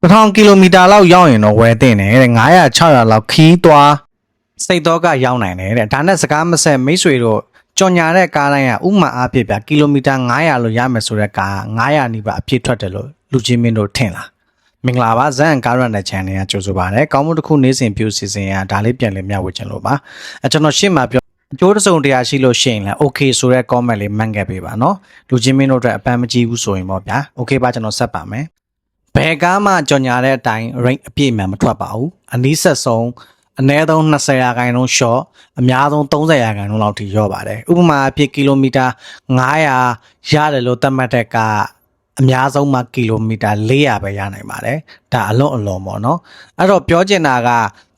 1000 km လောက်ရောက်ရင်တော့ဝယ်တင်တယ်တဲ့900 600လောက်ခီးသွားစိတ်တော့ကရောက်နိုင်တယ်တဲ့ဒါနဲ့စကားမဆက်မိတ်ဆွေတို့ကြော်ညာတဲ့ကားတိုင်းကဥမာအားဖြင့်ဗျာကီလိုမီတာ900လို့ရမယ်ဆိုတဲ့ကား900နီးပါးအပြည့်ထွက်တယ်လို့လူချင်းမင်းတို့ထင်လားမင်္ဂလာပါဇန်ကားရန်တဲ့ channel ကကြိုဆိုပါရစေကောင်းမှုတစ်ခုနေ့စဉ်ပြုစီစဉ်ရဒါလေးပြန်လည်မျှဝေချင်လို့ပါကျွန်တော်ရှင်းမှာပြောအကျိုးတစုံတရားရှိလို့ရှိရင်လည်း okay ဆိုတဲ့ comment လေးမှန်ခဲ့ပေးပါနော်လူချင်းမင်းတို့အတွက်အပန်းမကြည့်ဘူးဆိုရင်ပေါ့ဗျာ okay ပါကျွန်တော်ဆက်ပါမယ်ဘယ်ကားမှကြော်ညာတဲ့အတိုင်း range အပြည့်မှန်မထွက်ပါဘူးအနည်းဆက်ဆုံးအနည်းဆုံး20ရာခိုင်နှုန်း short အများဆုံး30ရာခိုင်နှုန်းလောက်ထိရော့ပါတယ်ဥပမာအဖြစ်ကီလိုမီတာ900ရတယ်လို့သတ်မှတ်တဲ့ကအများဆုံးမှကီလိုမီတာ400ပဲရနိုင်ပါတယ်ဒါအလွန်ပေါ့နော်အဲ့တော့ပြောချင်တာက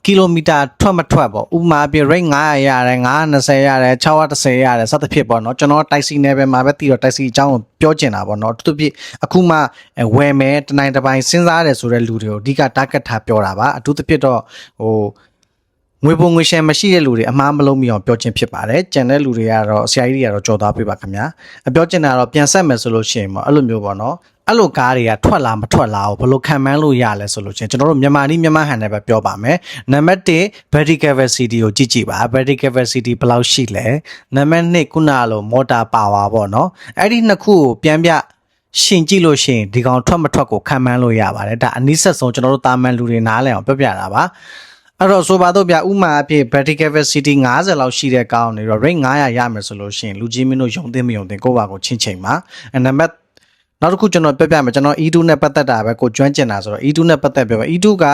ကီလိုမီတာထွက်မထွက်ပေါ့ဥပမာပြ rate 900ရတယ်920ရတယ်610ရတယ်စသဖြင့်ပေါ့နော်ကျွန်တော်တိုက်စီနယ်ပဲမှာပဲတည်တော့တိုက်စီအကြောင်းကိုပြောချင်တာပေါ့နော်သူဖြစ်အခုမှဝယ်မယ်တနိုင်တစ်ပိုင်းစဉ်းစားရတယ်ဆိုတဲ့လူတွေကိုအဓိက target ထားပြောတာပါအထူးသဖြင့်တော့ငွေပုံငွေရှယ်မရှိတဲ့လူတွေအမှားမလုံးမိအောင်ပြောချင်းဖြစ်ပါတယ်ကြံတဲ့လူတွေကတော့ဆရာကြီးတွေကတော့ကြော်သွားပေးပါခင်ဗျာပြောချင်တာတော့ပြန်ဆက်မယ်ဆိုလို့ရှိရင်ပေါ့အဲ့လိုမျိုးပေါ့နော်အဲ့လိုကားတွေကထွက်လာမထွက်လာကိုဘယ်လိုခံမှန်းလို့ရလဲဆိုလို့ချင်းကျွန်တော်တို့မြန်မာနည်းမြန်မာဟန်နဲ့ပဲပြောပါမယ်နံပါတ်1 battery capacity ကိုကြည့်ပါ battery capacity ဘယ်လောက်ရှိလဲနံပါတ်2ခုနလို motor power ပေါ့နော်အဲ့ဒီနှစ်ခုကိုပြန်ပြရှင်ကြည့်လို့ရှိရင်ဒီကောင်ထွက်မထွက်ကိုခံမှန်းလို့ရပါတယ်ဒါအနည်းဆက်ဆုံးကျွန်တော်တို့တာမန်လူတွေနားလည်အောင်ပြောပြတာပါအဲ့တော့ဆိုပါတော့ဗျာဥမာအဖြစ် battery capacity 50လောက်ရှိတဲ့ကောင်းနေတော့ rate 900ရမယ်ဆိုလို့ရှိရင်လူကြီးမင်းတို့ယုံသိမယုံသိကိုယ့်ဘာကိုချင်းချိန်ပါနံပါတ်နောက်တစ်ခုကျွန်တော်ပြပြမယ်ကျွန်တော် E2 နဲ့ပတ်သက်တာပဲကိုကျွမ်းကျင်တာဆိုတော့ E2 နဲ့ပတ်သက်ပြောပါ E2 က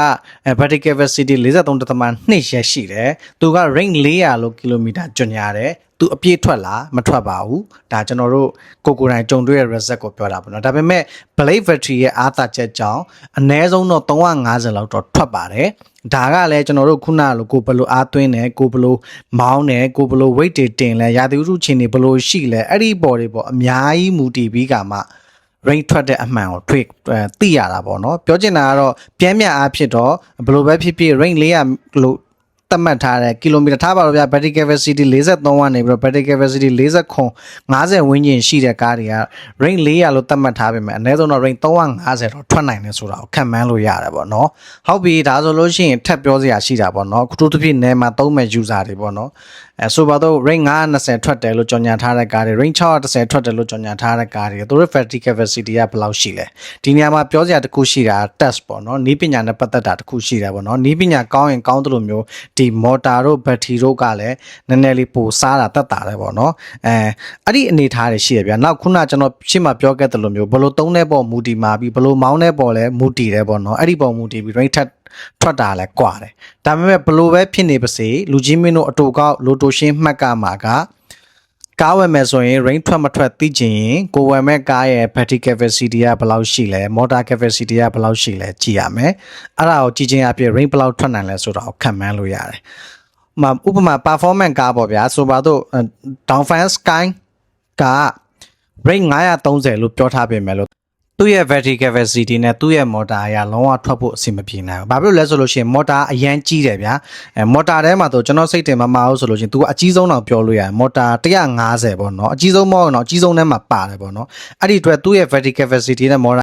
battery capacity 43.2 ရက်ရှိတယ်သူက range 400လို့ကီလိုမီတာကျွညာတယ်သူအပြည့်ထွက်လားမထွက်ပါဘူးဒါကျွန်တော်တို့ကိုယ်တိုင်ကြုံတွေ့ရတဲ့ result ကိုပြောတာပေါ့နော်ဒါပေမဲ့ blade battery ရဲ့အားသာချက်ကြောင့်အနည်းဆုံးတော့350လောက်တော့ထွက်ပါတယ်ဒါကလည်းကျွန်တော်တို့ခုနလိုကိုဘယ်လိုအားသွင်းတယ်ကိုဘယ်လိုမောင်းတယ်ကိုဘယ်လို weight တွေတင်လဲရာသီဥတုချင်းတွေဘယ်လိုရှိလဲအဲ့ဒီပေါ်တွေပေါ့အများကြီးမူတည်ပြီးကမှ range ထွက်တဲ့အမှန်ကိုတွေ့သိရတာပေါ့နော်ပြောချင်တာကတော့ပြင်းပြအားဖြစ်တော့ဘယ်လိုပဲဖြစ်ဖြစ် range 400လို့သတ်မှတ်ထားတဲ့ကီလိုမီတာထားပါတော့ဗျာ battery capacity 43ကနေပြီးတော့ battery capacity 50ဝန်းကျင်ရှိတဲ့ကားတွေက range 400လို့သတ်မှတ်ထားပေမဲ့အနည်းဆုံးတော့ range 350တော့ထွက်နိုင်တယ်ဆိုတာကိုခံမှန်းလို့ရတယ်ပေါ့နော်ဟုတ်ပြီဒါဆိုလို့ရှိရင်ထပ်ပြောစရာရှိတာပေါ့နော်ခုတို့တစ်ပြည့်နယ်မှာသုံးမဲ့ user တွေပေါ့နော်ဆိုပါတော့ range 920ထွက်တယ်လို့ကြော်ညာထားတဲ့ကားတွေ range 610ထွက်တယ်လို့ကြော်ညာထားတဲ့ကားတွေသူတို့ battery capacity ကဘယ်လောက်ရှိလဲဒီနေရာမှာပြောစရာတစ်ခုရှိတာ test ပေါ့နော်နီးပညာနဲ့ပတ်သက်တာတစ်ခုရှိတာပေါ့နော်နီးပညာကောင်းရင်ကောင်းတယ်လို့မျိုးဒီ motor တို့ battery တို့ကလည်းနည်းနည်းလေးပိုစားတာတက်တာတယ်ပေါ့နော်အဲ့ဒီအနေထားတွေရှိရဗျာနောက်ခုနကျွန်တော်ရှင်းမှာပြောခဲ့တယ်လို့မျိုးဘလို့သုံးတဲ့ပေါ်မူတည်မှာပြီးဘလို့မောင်းတဲ့ပေါ်လဲမူတည်တယ်ပေါ့နော်အဲ့ဒီပေါ်မူတည်ပြီး range ထွက်တာလဲကွာတယ်ဒါပေမဲ့ဘလို့ပဲဖြစ်နေပါစေလူကြီးမင်းတို့အတူကောက်လိုတိုရှင်းမှတ်ကမှာကကားဝယ်မယ်ဆိုရင် range ထွက်မထွက်သိချင်ရင်ကိုဝယ်မဲ့ကားရဲ့ battery capacity ကဘယ်လောက်ရှိလဲ motor capacity ကဘယ်လောက်ရှိလဲကြည့်ရမယ်အဲ့ဒါကိုကြည့်ချင်းအပြင် range ဘယ်လောက်ထွက်နိုင်လဲဆိုတာကိုခံမှန်းလို့ရတယ်ဥပမာ performance ကားပေါ့ဗျာဆိုပါတော့ Dongfeng Sky က range 930လို့ပြောထားပေမဲ့လို့သူ့ရဲ့ battery capacity နဲ့သူ့ရဲ့ motor အရာလုံးဝထွက်ဖို့အဆင်မပြေနိုင်ဘူး။ဘာဖြစ်လို့လဲဆိုလို့ရှိရင် motor အရန်ကြီးတယ်ဗျာ။motor ထဲမှာတော့ကျွန်တော်စိတ်တင်မမအောင်ဆိုလို့ရှိရင် तू ကအကြီးဆုံးတော့ပြောလို့ရတယ်။ motor 150ပေါ့နော်။အကြီးဆုံးမဟုတ်တော့အကြီးဆုံးထဲမှာပါတယ်ပေါ့နော်။အဲ့ဒီအတွက်သူ့ရဲ့ battery capacity နဲ့ motor